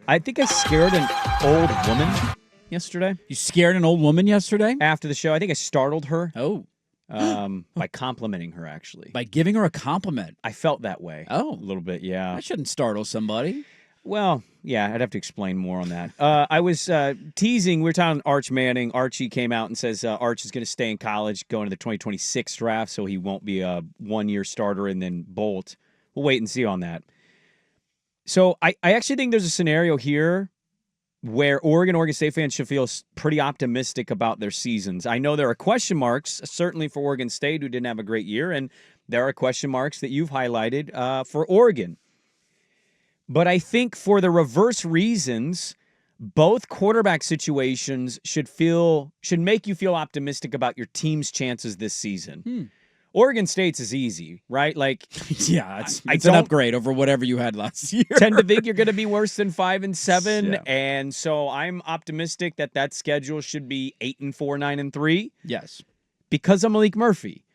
I think I scared an old woman yesterday You scared an old woman yesterday? after the show. I think I startled her Oh, by complimenting her, actually. by giving her a compliment. I felt that way. Oh. A little bit, yeah. That shouldn't startle somebody. Well, yeah, I'd have to explain more on that. I was teasing. We were talking Arch Manning. Archie came out and says Arch is going to stay in college, going to the 2026 draft, so he won't be a one-year starter and then bolt. We'll wait and see on that. So I actually think there's a scenario here where Oregon State fans should feel pretty optimistic about their seasons. I know there are question marks, certainly for Oregon State, who didn't have a great year, and there are question marks that you've highlighted for Oregon. But I think for the reverse reasons, both quarterback situations should make you feel optimistic about your team's chances this season. Oregon State's is easy, right? Like, Yeah, it's an upgrade over whatever you had last year. tend to think you're going to be worse than 5-7, Yeah. and so I'm optimistic that schedule should be 8-4, 9-3 Yes. because of Malik Murphy.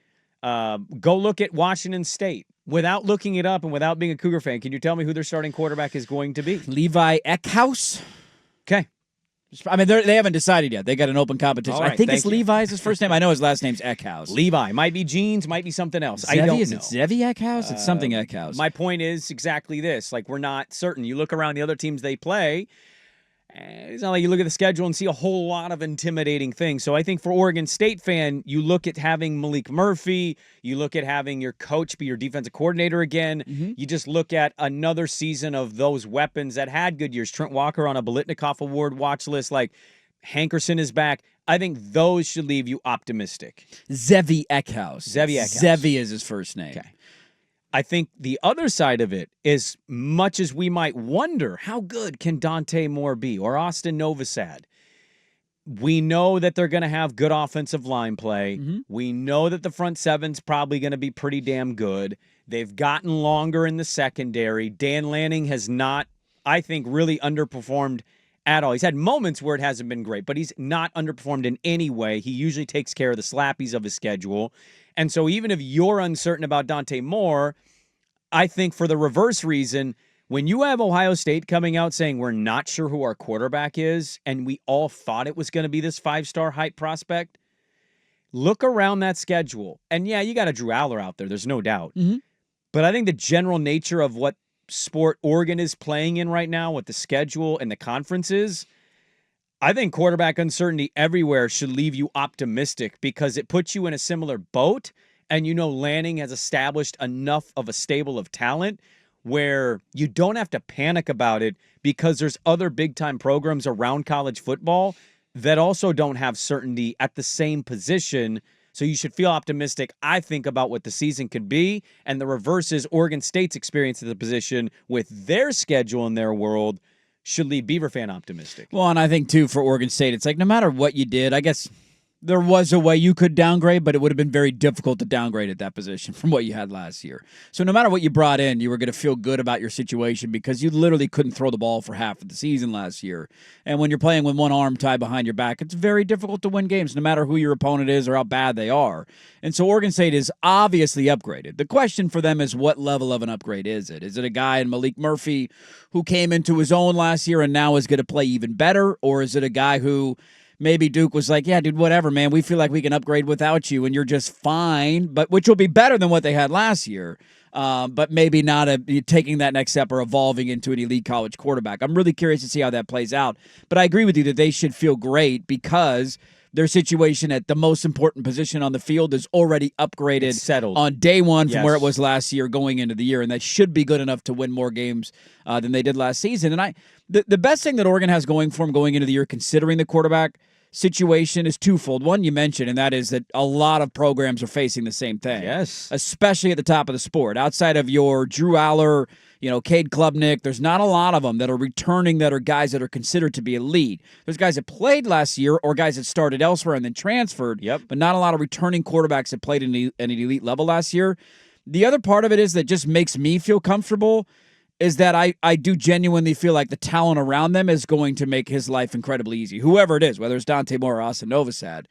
Go look at Washington State. Without looking it up and without being a Cougar fan, can you tell me who their starting quarterback is going to be? Levi Eckhouse. Okay. I mean, they haven't decided yet. They got an open competition. All right, I think it's thank you. Levi's his first name. I know his last name's Eckhouse. Levi. Might be Jeans, might be something else. Zevi? I don't Is know. it Zevi Eckhouse? It's something Eckhouse. My point is exactly this. Like, we're not certain. You look around the other teams they play, it's not like you look at the schedule and see a whole lot of intimidating things. So I think for Oregon State fan, you look at having Malik Murphy, you look at having your coach be your defensive coordinator again. You just look at another season of those weapons that had good years. Trent Walker on a Biletnikoff Award watch list, like Hankerson is back. I think those should leave you optimistic. Zevi Eckhouse. Zevi Eckhouse. Zevi is his first name. Okay. I think the other side of it is, much as we might wonder, how good can Dante Moore be or Austin Novosad? We know that they're going to have good offensive line play. We know that the front seven's probably going to be pretty damn good. They've gotten longer in the secondary. Dan Lanning has not, I think, really underperformed at all. He's had moments where it hasn't been great, but he's not underperformed in any way. He usually takes care of the slappies of his schedule. And so even if you're uncertain about Dante Moore, I think for the reverse reason, when you have Ohio State coming out saying we're not sure who our quarterback is, and we all thought it was going to be this 5-star hype prospect, look around that schedule. And yeah, you got a Drew Aller out there. There's no doubt. But I think the general nature of what sport Oregon is playing in right now, what the schedule and the conference is, I think quarterback uncertainty everywhere should leave you optimistic because it puts you in a similar boat, and you know Lanning has established enough of a stable of talent where you don't have to panic about it because there's other big-time programs around college football that also don't have certainty at the same position. So you should feel optimistic, I think, about what the season could be. And the reverse is Oregon State's experience of the position with their schedule in their world should leave Beaver fan optimistic. Well, and I think, too, for Oregon State, it's like no matter what you did, I guess there was a way you could downgrade, but it would have been very difficult to downgrade at that position from what you had last year. So no matter what you brought in, you were going to feel good about your situation because you literally couldn't throw the ball for half of the season last year. And when you're playing with one arm tied behind your back, it's very difficult to win games, no matter who your opponent is or how bad they are. And so Oregon State is obviously upgraded. The question for them is, what level of an upgrade is it? Is it a guy in Malik Murphy who came into his own last year and now is going to play even better? Or is it a guy who maybe Duke was like, yeah, dude, whatever, man. We feel like we can upgrade without you, and you're just fine, but which will be better than what they had last year. But maybe not taking that next step or evolving into an elite college quarterback. I'm really curious to see how that plays out. But I agree with you that they should feel great because their situation at the most important position on the field is already upgraded, It's settled on day one from Yes. where it was last year going into the year, and that should be good enough to win more games than they did last season. And the best thing that Oregon has going for them going into the year, considering the quarterback situation, is twofold. One you mentioned, and that is that a lot of programs are facing the same thing. Yes. Especially at the top of the sport. Outside of your Drew Aller, Cade Klubnik, there's not a lot of them that are returning that are guys that are considered to be elite. There's guys that played last year or guys that started elsewhere and then transferred, but not a lot of returning quarterbacks that played at an elite level last year. The other part of it is that just makes me feel comfortable is that I do genuinely feel like the talent around them is going to make his life incredibly easy. Whoever it is, whether it's Dante Moore or Austin Novosad,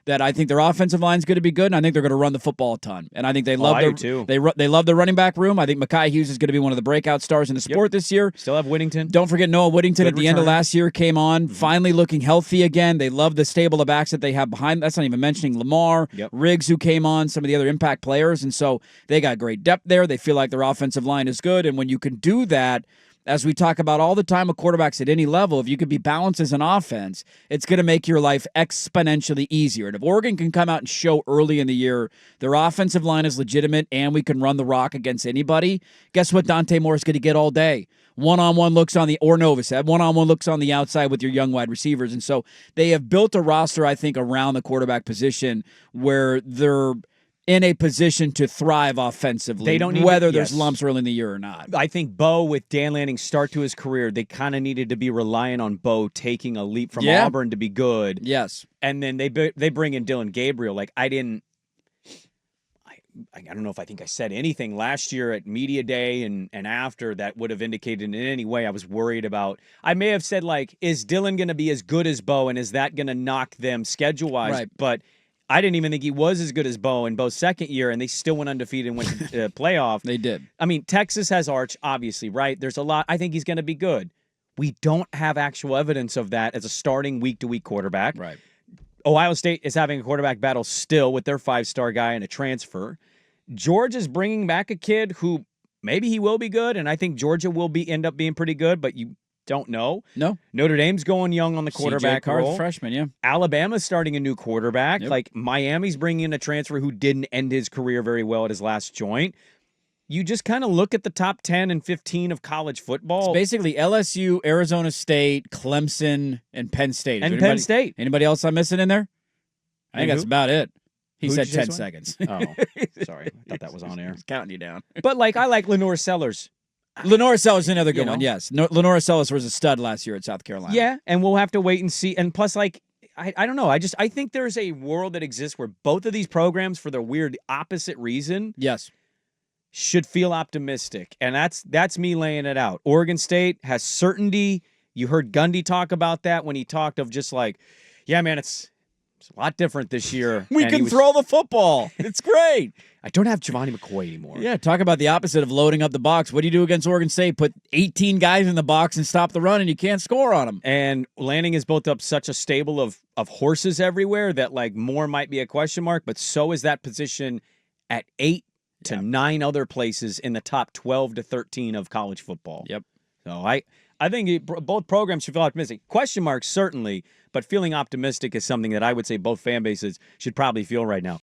that I think their offensive line is going to be good, and I think they're going to run the football a ton. And I think they love I do too. they love their running back room. I think Mekhi Hughes is going to be one of the breakout stars in the sport this year. Still have Whittington. Don't forget Noah Whittington Good at the end of return. last year came on, finally looking healthy again. They love the stable of backs that they have behind. That's not even mentioning Lamar, Riggs, who came on, some of the other impact players. And so they got great depth there. They feel like their offensive line is good. And when you can do that, as we talk about all the time with quarterbacks at any level, if you could be balanced as an offense, it's going to make your life exponentially easier. And if Oregon can come out and show early in the year their offensive line is legitimate and we can run the rock against anybody, guess what Dante Moore is going to get all day? One-on-one looks on the, or Novosad, one-on-one looks on the outside with your young wide receivers. And so they have built a roster, I think, around the quarterback position where they're in a position to thrive offensively, They don't need whether there's lumps early in the year or not. I think Bo, with Dan Lanning's start to his career, they kind of needed to be relying on Bo taking a leap from Auburn to be good. Yes. And then they bring in Dylan Gabriel. Like, I don't know if I think I said anything last year at Media Day and after that would have indicated in any way I was worried about. I may have said, like, is Dylan going to be as good as Bo, and is that going to knock them schedule-wise? Right. But I didn't even think he was as good as Bo in Bo's second year, and they still went undefeated and went to playoff. They did. I mean, Texas has Arch, obviously, right? There's a lot. I think he's going to be good. We don't have actual evidence of that as a starting week-to-week quarterback. Right. Ohio State is having a quarterback battle still with their five-star guy and a transfer. Georgia's bringing back a kid who maybe he will be good, and I think Georgia will end up being pretty good, but you don't know. No. Notre Dame's going young on the quarterback role. Freshman, yeah. Alabama's starting a new quarterback. Yep. Like, Miami's bringing in a transfer who didn't end his career very well at his last joint. You just kind of look at the top 10 and 15 of college football. It's basically LSU, Arizona State, Clemson, and Penn State. Penn State. Anybody else I'm missing in there? I think that's about it. He Who'd said you say 10 was seconds. Oh, sorry. I thought that was on air. He's counting you down. But, like, I like Lenore Sellers. Lenore Sellers is another good know? one, yes. Lenore Sellers was a stud last year at South Carolina. Yeah, and we'll have to wait and see. And plus, like, I don't know. I think there's a world that exists where both of these programs, for their weird opposite reason, yes, should feel optimistic. And that's me laying it out. Oregon State has certainty. You heard Gundy talk about that when he talked of just like, yeah, man, it's a lot different this year. We And can throw the football. It's great. I don't have Giovanni McCoy anymore. Yeah, talk about the opposite of loading up the box. What do you do against Oregon State? Put 18 guys in the box and stop the run, and you can't score on them. And Lanning has built up such a stable of horses everywhere that, like, more might be a question mark, but so is that position at 8 to 9 other places in the top 12 to 13 of college football. Yep. So I think both programs should feel optimistic. Question marks, certainly, but feeling optimistic is something that I would say both fan bases should probably feel right now.